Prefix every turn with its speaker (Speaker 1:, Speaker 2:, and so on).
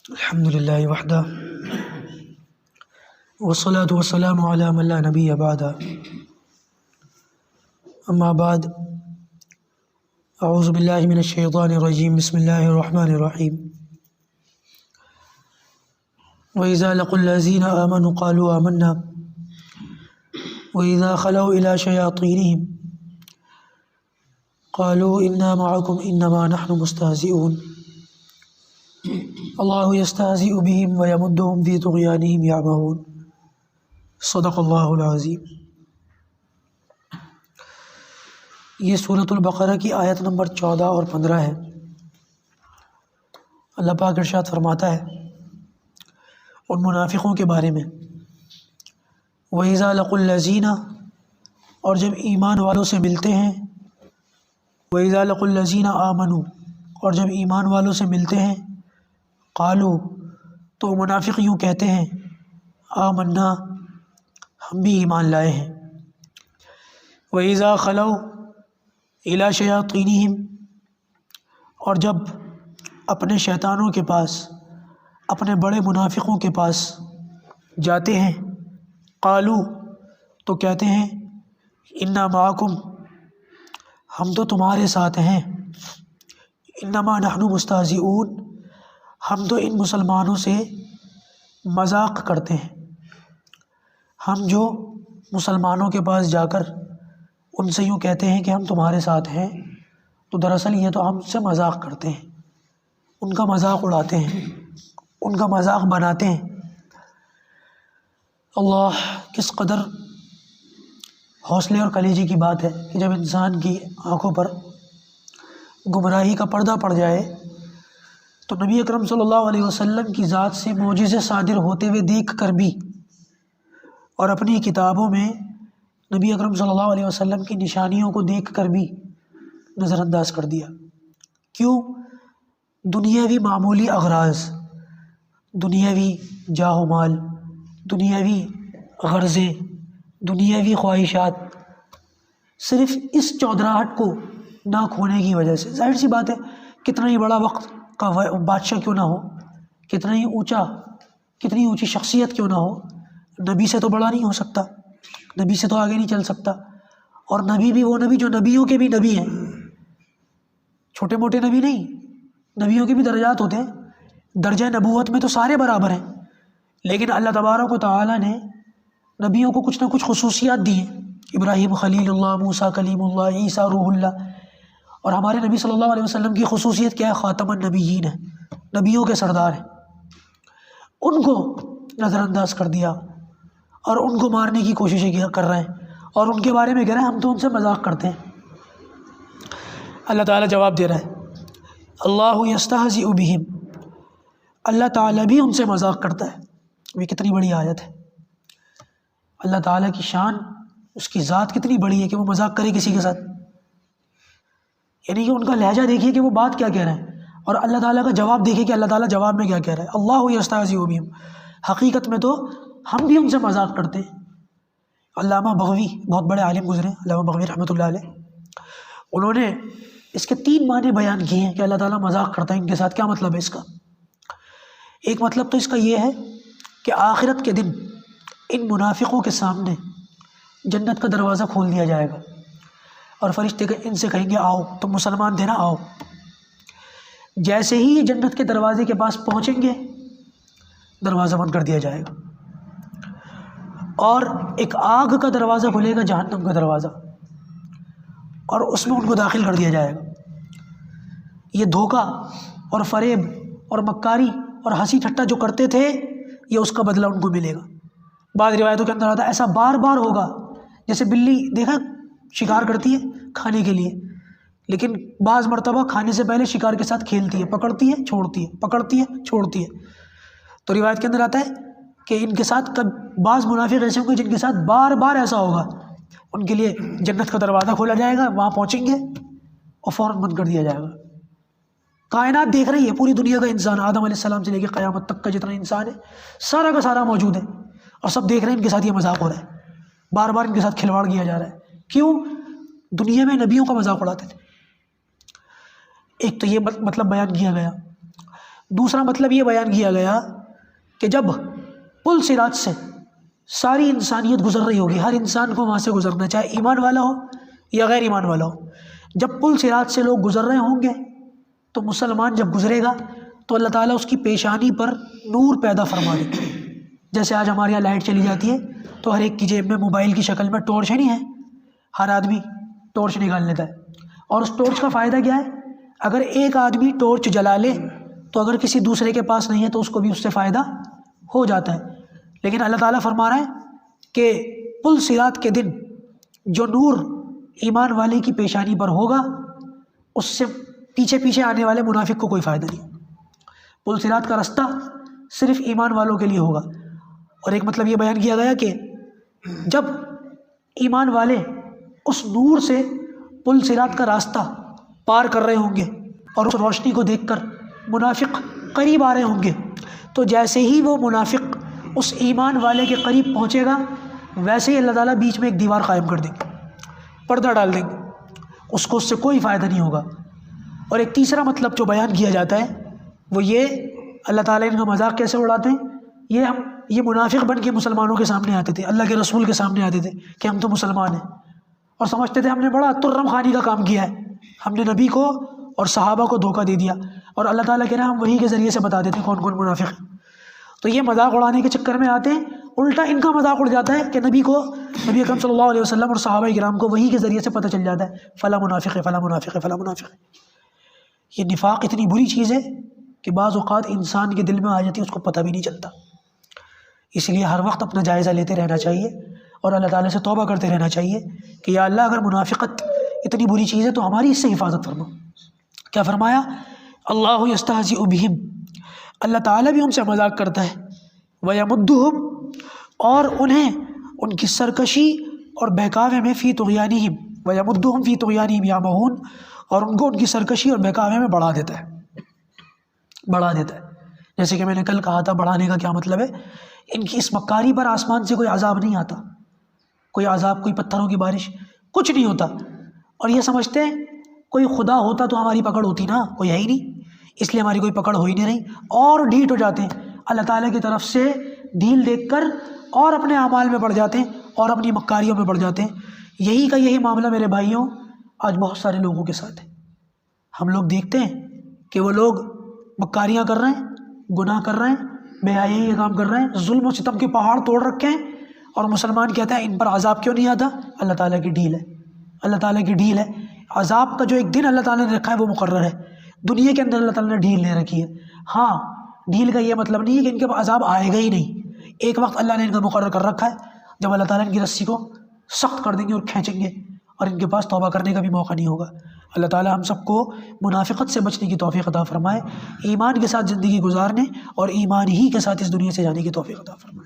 Speaker 1: الحمد للہ وحدہ والصلاة والسلام علی من لا نبی بعدہ اما بعد اعوذ باللہ من الشیطان الرجیم بسم اللہ الرحمن الرحیم وَإِذَا لَقُوا الَّذِينَ آمَنُوا قَالُوا آمَنَّا وَإِذَا خَلَوْا إِلَى شَيَاطِينِهِمْ قَالُوا إِنَّا مَعَكُمْ إِنَّمَا نَحْنُ مُسْتَهْزِئُونَ اللہ یستہزئ بہم ویمدہم فی طغیانہم یعمہون۔ صدق اللہ العظیم۔ یہ سورۃ البقرہ کی آیت نمبر 14 اور 15 ہے۔ اللہ پاک ارشاد فرماتا ہے ان منافقوں کے بارے میں، وَإِذَا لَقُوا الَّذِينَ، اور جب ایمان والوں سے ملتے ہیں، وَإِذَا لَقُوا الَّذِينَ آمَنُوا، اور جب ایمان والوں سے ملتے ہیں، قالو، تو منافق یوں کہتے ہیں، آمنا، ہم بھی ایمان لائے ہیں۔ وَإِذَا خَلَوْا إِلَى شَيَاطِينِهِمْ، اور جب اپنے شیطانوں کے پاس، اپنے بڑے منافقوں کے پاس جاتے ہیں، قالو، تو کہتے ہیں، اِنَّا مَعَكُمْ، ہم تو تمہارے ساتھ ہیں، اِنَّمَا نَحْنُ مُسْتَهْزِئُونَ، ہم تو ان مسلمانوں سے مذاق کرتے ہیں۔ ہم جو مسلمانوں کے پاس جا کر ان سے یوں کہتے ہیں کہ ہم تمہارے ساتھ ہیں، تو دراصل یہ تو ہم سے مذاق کرتے ہیں، ان کا مذاق اڑاتے ہیں، ان کا مذاق بناتے ہیں۔ اللہ، کس قدر حوصلے اور کلیجے کی بات ہے کہ جب انسان کی آنکھوں پر گمراہی کا پردہ پڑ جائے تو نبی اکرم صلی اللہ علیہ وسلم کی ذات سے معجزے صادر ہوتے ہوئے دیکھ کر بھی، اور اپنی کتابوں میں نبی اکرم صلی اللہ علیہ وسلم کی نشانیوں کو دیکھ کر بھی نظر انداز کر دیا۔ کیوں؟ دنیاوی معمولی اغراض، دنیاوی جاہ و مال، دنیاوی غرضیں، دنیاوی خواہشات، صرف اس چودراہٹ کو نہ کھونے کی وجہ سے۔ ظاہر سی بات ہے، کتنا ہی بڑا وقت کا بادشاہ کیوں نہ ہو، کتنا ہی اونچا، کتنی اونچی شخصیت کیوں نہ ہو، نبی سے تو بڑا نہیں ہو سکتا، نبی سے تو آگے نہیں چل سکتا۔ اور نبی بھی وہ نبی جو نبیوں کے بھی نبی ہیں، چھوٹے موٹے نبی نہیں، نبیوں کے بھی درجات ہوتے ہیں۔ درجہ نبوت میں تو سارے برابر ہیں، لیکن اللہ تبارک و تعالیٰ نے نبیوں کو کچھ نہ کچھ خصوصیات دی ہیں۔ ابراہیم خلیل اللہ، موسیٰ کلیم اللہ، عیسیٰ روح اللہ۔ اور ہمارے نبی صلی اللہ علیہ وسلم کی خصوصیت کیا ہے؟ خاتم النبیین ہے، نبیوں کے سردار ہیں۔ ان کو نظر انداز کر دیا اور ان کو مارنے کی کوششیں کر رہے ہیں، اور ان کے بارے میں کہہ رہے ہیں ہم تو ان سے مذاق کرتے ہیں۔ اللہ تعالیٰ جواب دے رہا ہے، اللہ یستہزئ بہم، اللہ تعالیٰ بھی ان سے مذاق کرتا ہے۔ یہ کتنی بڑی آیت ہے۔ اللہ تعالیٰ کی شان، اس کی ذات کتنی بڑی ہے کہ وہ مذاق کرے کسی کے ساتھ۔ یعنی کہ ان کا لہجہ دیکھیے کہ وہ بات کیا کہہ رہے ہیں، اور اللہ تعالیٰ کا جواب دیکھیے کہ اللہ تعالیٰ جواب میں کیا کہہ رہا ہے۔ اللہ یستہزئ بہم، حقیقت میں تو ہم بھی ان سے مذاق کرتے ہیں۔ علامہ بغوی، بہت بڑے عالم گزرے، علامہ بغوی رحمۃ اللہ علیہ، انہوں نے اس کے 3 معنی بیان کیے ہیں کہ اللہ تعالیٰ مذاق کرتا ہے ان کے ساتھ۔ کیا مطلب ہے اس کا؟ ایک مطلب تو اس کا یہ ہے کہ آخرت کے دن ان منافقوں کے سامنے جنت کا دروازہ کھول دیا جائے گا، اور فرشتے ان سے کہیں گے آؤ، تم مسلمان تھے نا، آؤ۔ جیسے ہی یہ جنت کے دروازے کے پاس پہنچیں گے، دروازہ بند کر دیا جائے گا، اور ایک آگ کا دروازہ کھلے گا، جہنم کا دروازہ، اور اس میں ان کو داخل کر دیا جائے گا۔ یہ دھوکہ اور فریب اور مکاری اور ہنسی ٹھٹا جو کرتے تھے، یہ اس کا بدلہ ان کو ملے گا۔ بعض روایتوں کے اندر آتا ہے ایسا بار بار ہوگا، جیسے بلی دیکھا شکار کرتی ہے کھانے کے لیے، لیکن بعض مرتبہ کھانے سے پہلے شکار کے ساتھ کھیلتی ہے، پکڑتی ہے چھوڑتی ہے، پکڑتی ہے چھوڑتی ہے۔ تو روایت کے اندر آتا ہے کہ ان کے ساتھ بعض منافق ایسے ہوں گے جن کے ساتھ بار بار ایسا ہوگا، ان کے لیے جنت کا دروازہ کھولا جائے گا، وہاں پہنچیں گے اور فوراً بند کر دیا جائے گا۔ کائنات دیکھ رہی ہے، پوری دنیا کا انسان، آدم علیہ السلام سے لے کے قیامت تک کا جتنا انسان ہے، سارا کا سارا موجود ہے، اور سب دیکھ رہے ہیں ان کے ساتھ یہ مذاق ہو رہا ہے، بار بار ان کے ساتھ کھلواڑ کیا جا رہا ہے۔ کیوں؟ دنیا میں نبیوں کا مذاق اڑاتے تھے۔ ایک تو یہ مطلب بیان کیا گیا۔ دوسرا مطلب یہ بیان کیا گیا کہ جب پل صراط سے ساری انسانیت گزر رہی ہوگی، ہر انسان کو وہاں سے گزرنا، چاہے ایمان والا ہو یا غیر ایمان والا ہو، جب پل صراط سے لوگ گزر رہے ہوں گے تو مسلمان جب گزرے گا تو اللہ تعالیٰ اس کی پیشانی پر نور پیدا فرما دے گا۔ جیسے آج ہمارے یہاں لائٹ چلی جاتی ہے تو ہر ایک کی جیب میں موبائل کی شکل میں ٹارچ ہے، نہیں ہے، ہر آدمی ٹارچ نکال لیتا ہے، اور اس ٹارچ کا فائدہ کیا ہے؟ اگر ایک آدمی ٹارچ جلا لے تو اگر کسی دوسرے کے پاس نہیں ہے تو اس کو بھی اس سے فائدہ ہو جاتا ہے۔ لیکن اللہ تعالیٰ فرما رہا ہے کہ پل صراط کے دن جو نور ایمان والے کی پیشانی پر ہوگا اس سے پیچھے پیچھے آنے والے منافق کو کوئی فائدہ نہیں۔ پل صراط کا راستہ صرف ایمان والوں کے لیے ہوگا۔ اور ایک مطلب یہ بیان کیا گیا کہ جب ایمان والے اس نور سے پل صراط کا راستہ پار کر رہے ہوں گے اور اس روشنی کو دیکھ کر منافق قریب آ رہے ہوں گے تو جیسے ہی وہ منافق اس ایمان والے کے قریب پہنچے گا ویسے ہی اللہ تعالیٰ بیچ میں ایک دیوار قائم کر دیں گے، پردہ ڈال دیں گے، اس کو اس سے کوئی فائدہ نہیں ہوگا۔ اور ایک تیسرا مطلب جو بیان کیا جاتا ہے وہ یہ، اللہ تعالیٰ ان کا مذاق کیسے اڑاتے ہیں، یہ منافق بن کے مسلمانوں کے سامنے آتے تھے، اللہ کے رسول کے سامنے آتے تھے کہ ہم تو مسلمان ہیں، اور سمجھتے تھے ہم نے بڑا ترم خانی کا کام کیا ہے، ہم نے نبی کو اور صحابہ کو دھوکہ دے دیا، اور اللہ تعالیٰ کہہ رہا ہے ہم وہی کے ذریعے سے بتا دیتے ہیں کون کون منافق ہیں۔ تو یہ مذاق اڑانے کے چکر میں آتے ہیں، الٹا ان کا مذاق اڑ جاتا ہے کہ نبی اکرم صلی اللہ علیہ وسلم اور صحابہ کرام کو وہی کے ذریعے سے پتہ چل جاتا ہے فلاں منافق ہے، فلاں منافق ہے، فلاں منافق ہے۔ یہ نفاق اتنی بری چیز ہے کہ بعض اوقات انسان کے دل میں آ جاتی ہے، اس کو پتہ بھی نہیں چلتا۔ اس لیے ہر وقت اپنا جائزہ لیتے رہنا چاہیے اور اللہ تعالیٰ سے توبہ کرتے رہنا چاہیے کہ یا اللہ اگر منافقت اتنی بری چیز ہے تو ہماری اس سے حفاظت فرما۔ کیا فرمایا؟ اللہ یستہزئ بہم، اللہ تعالیٰ بھی ان سے مذاق کرتا ہے، ویمدہم، اور انہیں ان کی سرکشی اور بہکاوے میں فی طغیانہم، ویمدہم فی طغیانہم یعمہون، اور ان کو ان کی سرکشی اور بہکاوے میں بڑھا دیتا ہے۔ جیسے کہ میں نے کل کہا تھا بڑھانے کا کیا مطلب ہے، ان کی اس مکاری پر آسمان سے کوئی عذاب نہیں آتا، کوئی عذاب، کوئی پتھروں کی بارش، کچھ نہیں ہوتا، اور یہ سمجھتے ہیں کوئی خدا ہوتا تو ہماری پکڑ ہوتی نا، کوئی ہے ہی نہیں، اس لیے ہماری کوئی پکڑ ہو ہی نہیں رہی، اور ڈھیٹ ہو جاتے ہیں اللہ تعالیٰ کی طرف سے ڈھیل دیکھ کر، اور اپنے اعمال میں بڑھ جاتے ہیں اور اپنی مکاریوں میں بڑھ جاتے ہیں۔ یہی کا یہی معاملہ میرے بھائیوں آج بہت سارے لوگوں کے ساتھ ہے۔ ہم لوگ دیکھتے ہیں کہ وہ لوگ مکاریاں کر رہے ہیں، گناہ کر رہے ہیں، بے حیائی کے کام کر رہے ہیں، ظلم و ستم کے پہاڑ توڑ رکھے ہیں، اور مسلمان کہتا ہے ان پر عذاب کیوں نہیں آتا؟ اللہ تعالیٰ کی ڈھیل ہے، اللہ تعالیٰ کی ڈھیل ہے۔ عذاب کا جو ایک دن اللہ تعالیٰ نے رکھا ہے وہ مقرر ہے، دنیا کے اندر اللہ تعالیٰ نے ڈھیل لے رکھی ہے۔ ہاں، ڈھیل کا یہ مطلب نہیں ہے کہ ان کے پاس عذاب آئے گا ہی نہیں، ایک وقت اللہ نے ان کا مقرر کر رکھا ہے جب اللہ تعالیٰ ان کی رسی کو سخت کر دیں گے اور کھینچیں گے، اور ان کے پاس توبہ کرنے کا بھی موقع نہیں ہوگا۔ اللہ تعالیٰ ہم سب کو منافقت سے بچنے کی توفیق عطا فرمائے، ایمان کے ساتھ زندگی گزارنے اور ایمان ہی کے ساتھ اس دنیا سے جانے کی توفیق عطا فرمائے۔